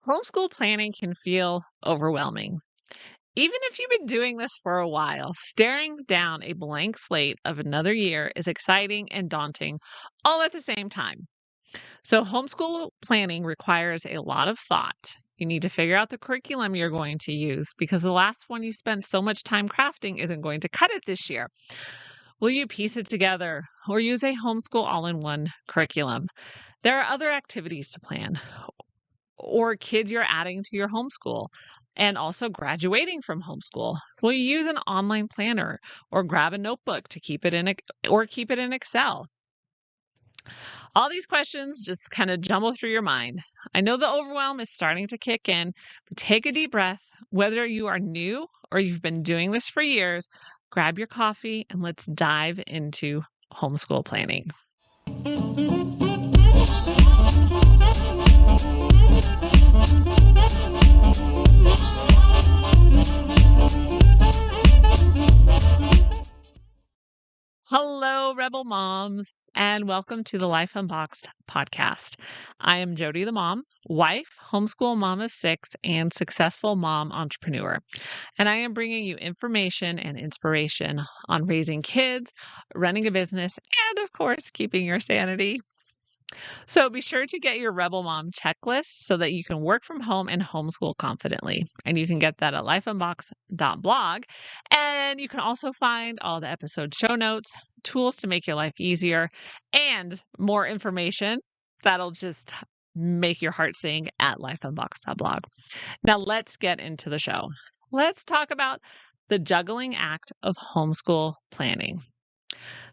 Homeschool planning can feel overwhelming. Even if you've been doing this for a while, staring down a blank slate of another year is exciting and daunting all at the same time. So, homeschool planning requires a lot of thought. You need to figure out the curriculum you're going to use because the last one you spent so much time crafting isn't going to cut it this year. Will you piece it together or use a homeschool all in one curriculum? There are other activities to plan or kids you're adding to your homeschool and also graduating from homeschool. Will you use an online planner or grab a notebook to keep it in or keep it in Excel? All these questions just kind of jumble through your mind. I know the overwhelm is starting to kick in, but take a deep breath. Whether you are new or you've been doing this for years, grab your coffee and let's dive into homeschool planning. Hello, Rebel Moms, and welcome to the Life Unboxed podcast. I am Jody, the mom, wife, homeschool mom of six, and successful mom entrepreneur. And I am bringing you information and inspiration on raising kids, running a business, and of course, keeping your sanity. So be sure to get your Rebel Mom checklist so that you can work from home and homeschool confidently. And you can get that at lifeunbox.blog. And you can also find all the episode show notes, tools to make your life easier, and more information that'll just make your heart sing at lifeunbox.blog. Now let's get into the show. Let's talk about the juggling act of homeschool planning.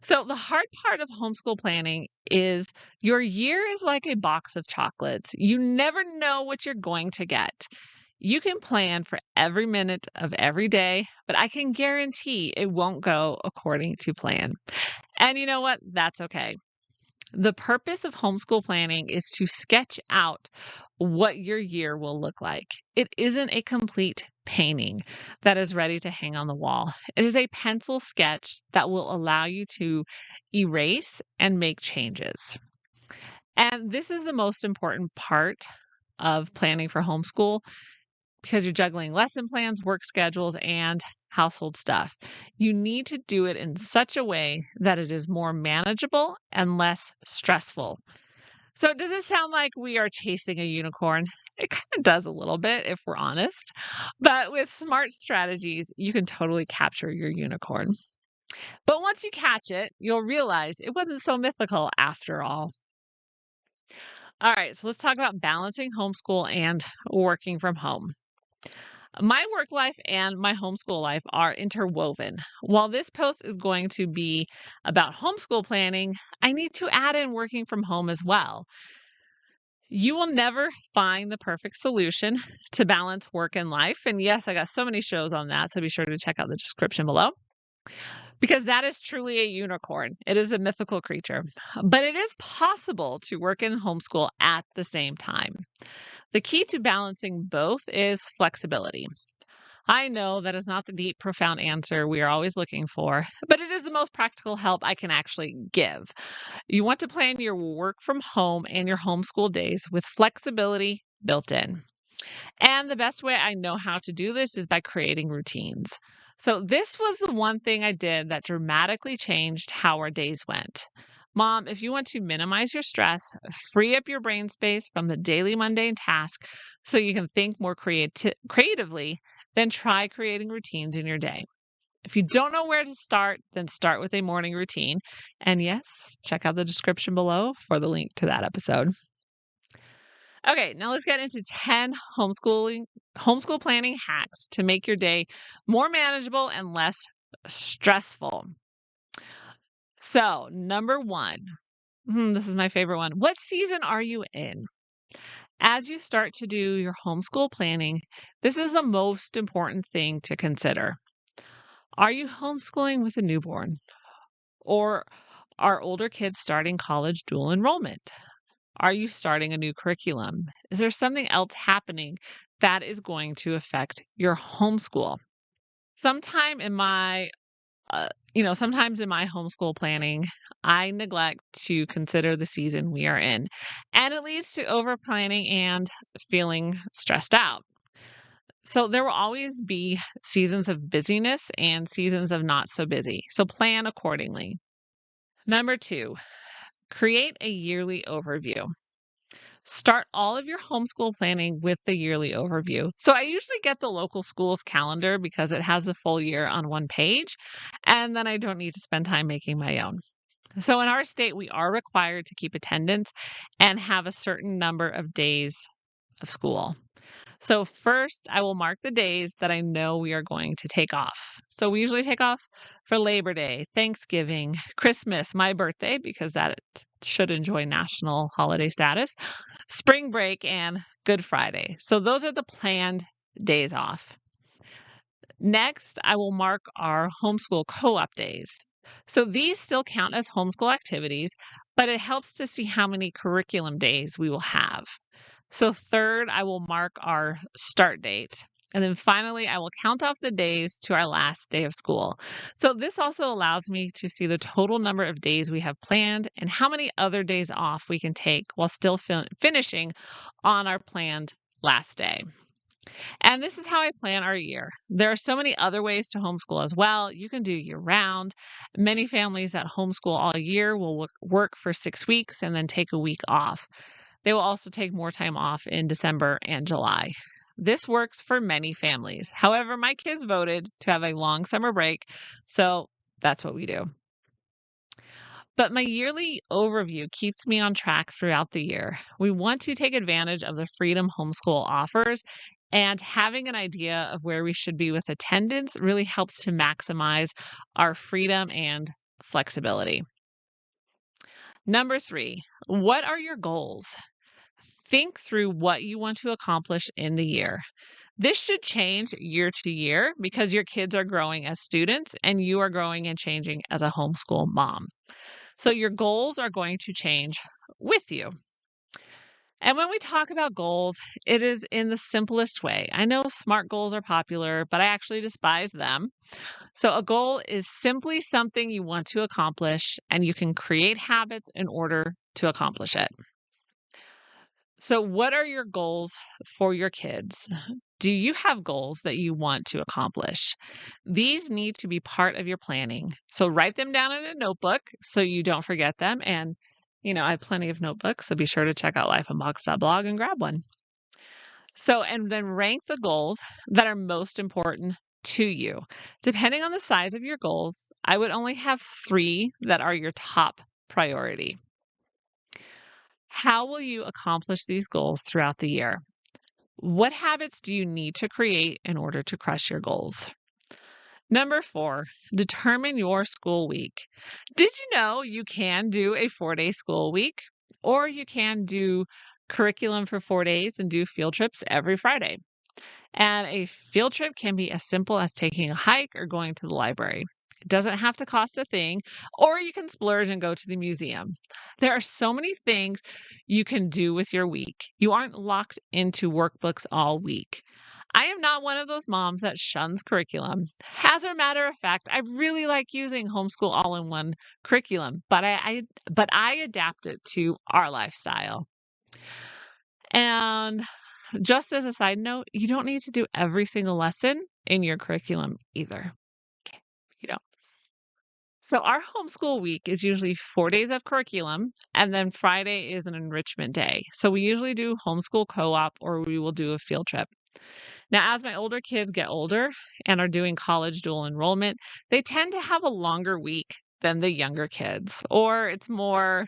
So, the hard part of homeschool planning is your year is like a box of chocolates. You never know what you're going to get. You can plan for every minute of every day, but I can guarantee it won't go according to plan. And you know what? That's okay. The purpose of homeschool planning is to sketch out what your year will look like. It isn't a complete painting that is ready to hang on the wall. It is a pencil sketch that will allow you to erase and make changes. And this is the most important part of planning for homeschool because you're juggling lesson plans, work schedules, and household stuff. You need to do it in such a way that it is more manageable and less stressful. So, does it sound like we are chasing a unicorn? It kind of does a little bit, if we're honest. But with smart strategies, you can totally capture your unicorn. But once you catch it, you'll realize it wasn't so mythical after all. All right, so let's talk about balancing homeschool and working from home. My work life and my homeschool life are interwoven. While this post is going to be about homeschool planning, I need to add in working from home as well. You will never find the perfect solution to balance work and life. And yes, I got so many shows on that. So be sure to check out the description below because that is truly a unicorn. It is a mythical creature, but it is possible to work and homeschool at the same time. The key to balancing both is flexibility. I know that is not the deep, profound answer we are always looking for, but it is the most practical help I can actually give. You want to plan your work from home and your homeschool days with flexibility built in. And the best way I know how to do this is by creating routines. So, this was the one thing I did that dramatically changed how our days went. Mom, if you want to minimize your stress, free up your brain space from the daily mundane task so you can think more creatively, then try creating routines in your day. If you don't know where to start, then start with a morning routine. And yes, check out the description below for the link to that episode. Okay, now let's get into 10 homeschool planning hacks to make your day more manageable and less stressful. So, number one, this is my favorite one. What season are you in? As you start to do your homeschool planning, this is the most important thing to consider. Are you homeschooling with a newborn? Or are older kids starting college dual enrollment? Are you starting a new curriculum? Is there something else happening that is going to affect your homeschool? Sometime in my Sometimes in my homeschool planning, I neglect to consider the season we are in, and it leads to over planning and feeling stressed out. So there will always be seasons of busyness and seasons of not so busy. So plan accordingly. Number two, create a yearly overview. Start all of your homeschool planning with the yearly overview. So I usually get the local school's calendar because it has the full year on one page, and then I don't need to spend time making my own. So in our state, we are required to keep attendance and have a certain number of days of school. So first, I will mark the days that I know we are going to take off. So we usually take off for Labor Day, Thanksgiving, Christmas, my birthday, because that should enjoy national holiday status, spring break, and Good Friday. So those are the planned days off. Next, I will mark our homeschool co op days. So these still count as homeschool activities, but it helps to see how many curriculum days we will have. So, third, I will mark our start date. And then finally, I will count off the days to our last day of school. So, this also allows me to see the total number of days we have planned and how many other days off we can take while still finishing on our planned last day. And this is how I plan our year. There are so many other ways to homeschool as well. You can do year round. Many families that homeschool all year will work for 6 weeks and then take a week off. They will also take more time off in December and July. This works for many families. However, my kids voted to have a long summer break, so that's what we do. But my yearly overview keeps me on track throughout the year. We want to take advantage of the freedom homeschool offers, and having an idea of where we should be with attendance really helps to maximize our freedom and flexibility. Number three, what are your goals? Think through what you want to accomplish in the year. This should change year to year because your kids are growing as students and you are growing and changing as a homeschool mom. So your goals are going to change with you. And when we talk about goals, it is in the simplest way. I know SMART goals are popular, but I actually despise them. So a goal is simply something you want to accomplish, and you can create habits in order to accomplish it. So, what are your goals for your kids? Do you have goals that you want to accomplish? These need to be part of your planning. So, write them down in a notebook so you don't forget them. And, I have plenty of notebooks, so be sure to check out lifeunboxed.blog and grab one. So, and then rank the goals that are most important to you. Depending on the size of your goals, I would only have 3 that are your top priority. How will you accomplish these goals throughout the year? What habits do you need to create in order to crush your goals? Number 4, determine your school week. Did you know you can do a 4-day school week? Or you can do curriculum for 4 days and do field trips every Friday. And a field trip can be as simple as taking a hike or going to the library. It doesn't have to cost a thing, or you can splurge and go to the museum. There are so many things you can do with your week. You aren't locked into workbooks all week. I am not one of those moms that shuns curriculum. As a matter of fact, I really like using homeschool all-in-one curriculum, but I adapt it to our lifestyle. And just as a side note, you don't need to do every single lesson in your curriculum either. Okay, you don't. So our homeschool week is usually 4 days of curriculum, and then Friday is an enrichment day. So we usually do homeschool co-op or we will do a field trip. Now, as my older kids get older and are doing college dual enrollment, they tend to have a longer week than the younger kids, or it's more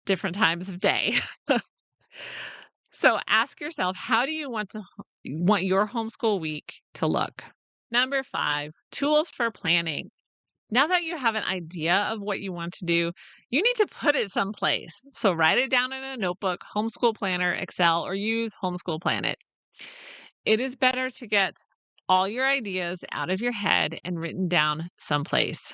different times of day. So ask yourself, how do you want your homeschool week to look? Number 5, tools for planning. Now that you have an idea of what you want to do, you need to put it someplace. So write it down in a notebook, homeschool planner, Excel, or use Homeschool Planet. It is better to get all your ideas out of your head and written down someplace.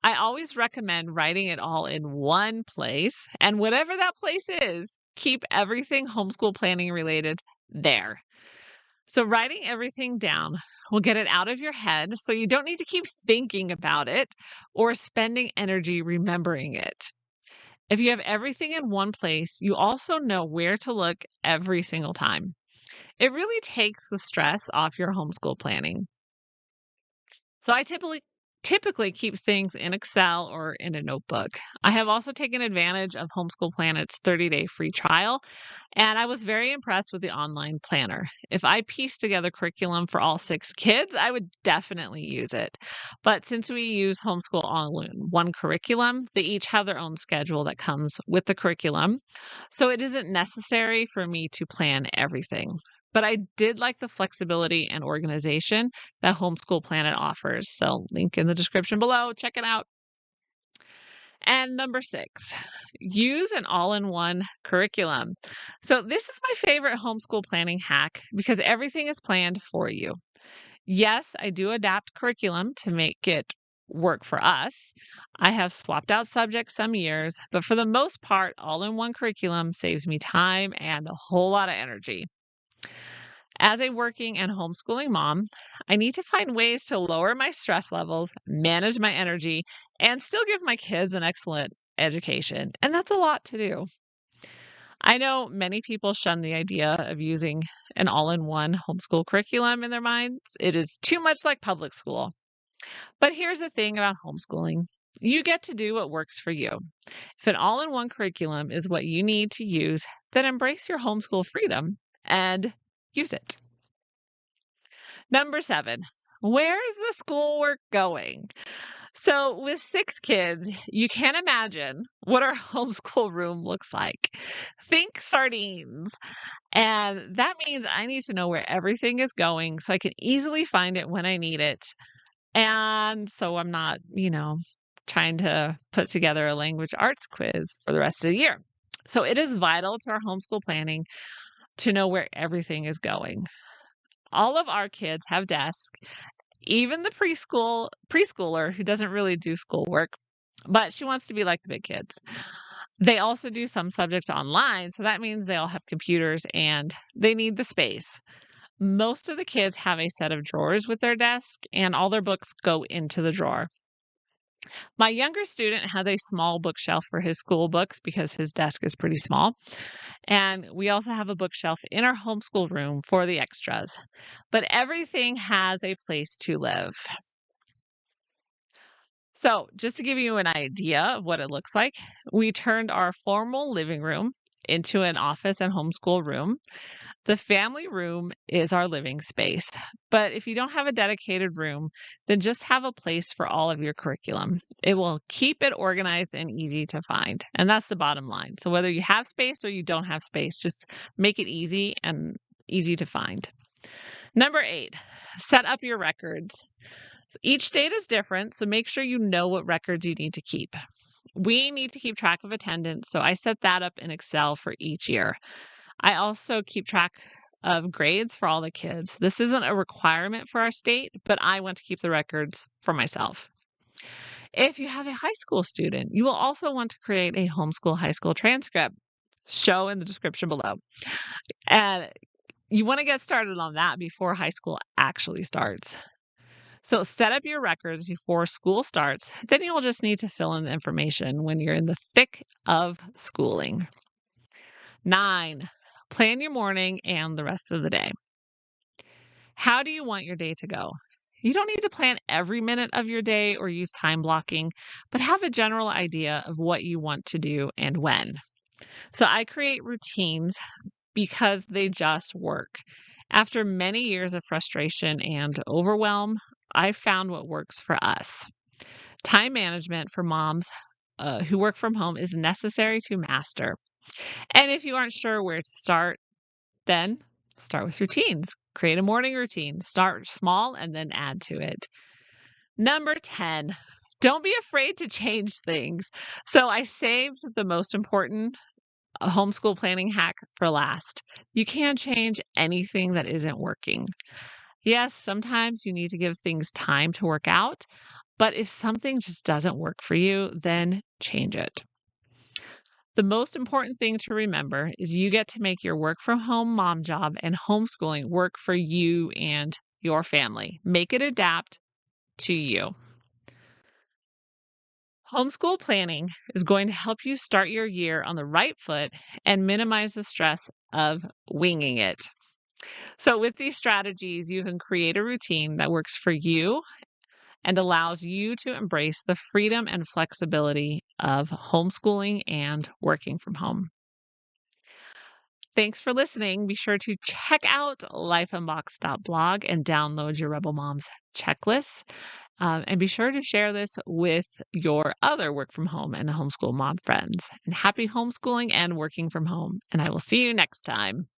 I always recommend writing it all in one place, and whatever that place is, keep everything homeschool planning related there. So, writing everything down will get it out of your head so you don't need to keep thinking about it or spending energy remembering it. If you have everything in one place, you also know where to look every single time. It really takes the stress off your homeschool planning. So I typically keep things in Excel or in a notebook. I have also taken advantage of Homeschool Planet's 30-day free trial, and I was very impressed with the online planner. If I pieced together curriculum for all 6 kids, I would definitely use it. But since we use Homeschool all in one curriculum, they each have their own schedule that comes with the curriculum. So it isn't necessary for me to plan everything. But I did like the flexibility and organization that Homeschool Planet offers. So, link in the description below. Check it out. And number 6, use an all in one curriculum. So, this is my favorite homeschool planning hack because everything is planned for you. Yes, I do adapt curriculum to make it work for us. I have swapped out subjects some years, but for the most part, all in one curriculum saves me time and a whole lot of energy. As a working and homeschooling mom, I need to find ways to lower my stress levels, manage my energy, and still give my kids an excellent education. And that's a lot to do. I know many people shun the idea of using an all in one homeschool curriculum in their minds. It is too much like public school. But here's the thing about homeschooling, you get to do what works for you. If an all in one curriculum is what you need to use, then embrace your homeschool freedom and use it. Number 7, where's the schoolwork going? So, with 6 kids, you can't imagine what our homeschool room looks like. Think sardines. And that means I need to know where everything is going so I can easily find it when I need it. And so I'm not, trying to put together a language arts quiz for the rest of the year. So, it is vital to our homeschool planning to know where everything is going. All of our kids have desks, even the preschooler who doesn't really do schoolwork, but she wants to be like the big kids. They also do some subjects online, so that means they all have computers and they need the space. Most of the kids have a set of drawers with their desk, and all their books go into the drawer. My younger student has a small bookshelf for his school books because his desk is pretty small. And we also have a bookshelf in our homeschool room for the extras. But everything has a place to live. So, just to give you an idea of what it looks like, we turned our formal living room into an office and homeschool room. The family room is our living space. But if you don't have a dedicated room, then just have a place for all of your curriculum. It will keep it organized and easy to find. And that's the bottom line. So, whether you have space or you don't have space, just make it easy and easy to find. Number 8, set up your records. Each state is different, so make sure you know what records you need to keep. We need to keep track of attendance, so I set that up in Excel for each year. I also keep track of grades for all the kids. This isn't a requirement for our state, but I want to keep the records for myself. If you have a high school student, you will also want to create a homeschool high school transcript. Show in the description below. And you want to get started on that before high school actually starts. So set up your records before school starts. Then you'll just need to fill in the information when you're in the thick of schooling. 9, plan your morning and the rest of the day. How do you want your day to go? You don't need to plan every minute of your day or use time blocking, but have a general idea of what you want to do and when. So I create routines because they just work. After many years of frustration and overwhelm, I found what works for us. Time management for moms who work from home is necessary to master. And if you aren't sure where to start, then start with routines. Create a morning routine. Start small and then add to it. Number 10, don't be afraid to change things. So I saved the most important homeschool planning hack for last. You can't change anything that isn't working. Yes, sometimes you need to give things time to work out, but if something just doesn't work for you, then change it. The most important thing to remember is you get to make your work from home mom job and homeschooling work for you and your family. Make it adapt to you. Homeschool planning is going to help you start your year on the right foot and minimize the stress of winging it. So, with these strategies, you can create a routine that works for you and allows you to embrace the freedom and flexibility of homeschooling and working from home. Thanks for listening. Be sure to check out lifeunboxed.blog and download your Rebel Moms checklist. And be sure to share this with your other work from home and homeschool mom friends. And happy homeschooling and working from home. And I will see you next time.